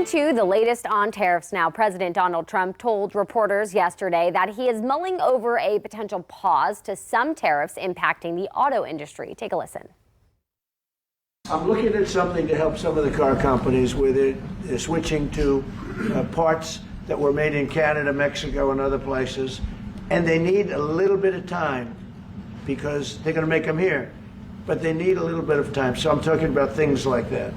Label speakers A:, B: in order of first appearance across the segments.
A: To the latest on tariffs now, President Donald Trump told reporters yesterday that he is mulling over a potential pause to some tariffs impacting the auto industry. Take a listen.
B: I'm looking at something to help some of the car companies where they're switching to parts that were made in Canada, Mexico, and other places, and they need a little bit of time because they're going to make them here, but they need a little bit of time. So I'm talking about things like that.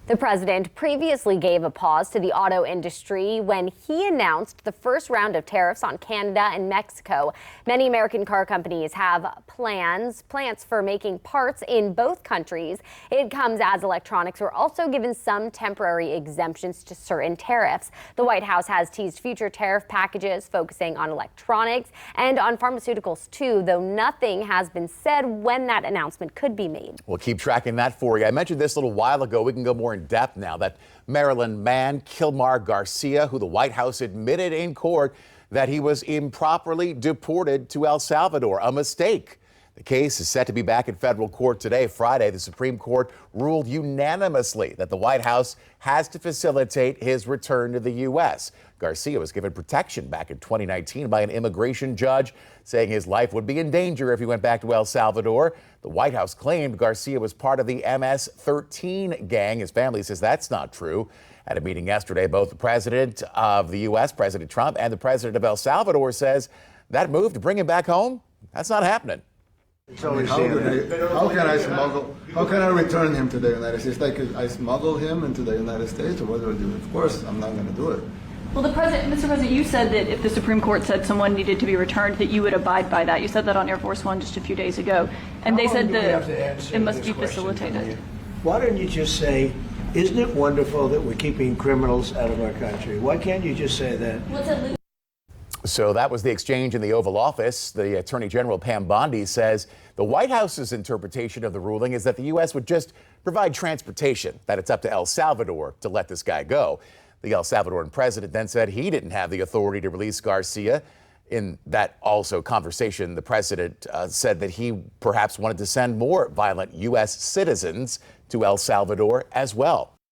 A: The president previously gave a pause to the auto industry when he announced the first round of tariffs on Canada and Mexico. Many American car companies have plants for making parts in both countries. It comes as electronics were also given some temporary exemptions to certain tariffs. The White House has teased future tariff packages focusing on electronics and on pharmaceuticals too, though nothing has been said when that announcement could be made.
C: We'll keep tracking that for you. I mentioned this a little while ago. We can go more in depth now. That Maryland man, Kilmar Garcia, who the White House admitted in court that he was improperly deported to El Salvador, a mistake. The case is set to be back in federal court today. Friday, the Supreme Court ruled unanimously that the White House has to facilitate his return to the U.S. Garcia was given protection back in 2019 by an immigration judge, saying his life would be in danger if he went back to El Salvador. The White House claimed Garcia was part of the MS-13 gang. His family says that's not true. At a meeting yesterday, both the president of the U.S., President Trump, and the president of El Salvador says that move to bring him back home, that's not happening.
D: How can I return him to the United States? Like I smuggle him into the United States, or what do I do? Of course, I'm not going to do it.
E: Well, Mr. President, you said that if the Supreme Court said someone needed to be returned, that you would abide by that. You said that on Air Force One just a few days ago, and they said that it must be facilitated.
B: Why don't you just say, isn't it wonderful that we're keeping criminals out of our country? Why can't you just say that?
C: So that was the exchange in the Oval Office. The Attorney General, Pam Bondi, says the White House's interpretation of the ruling is that the U.S. would just provide transportation, that it's up to El Salvador to let this guy go. The El Salvadoran president then said he didn't have the authority to release Garcia. In that also conversation, the president said that he perhaps wanted to send more violent U.S. citizens to El Salvador as well.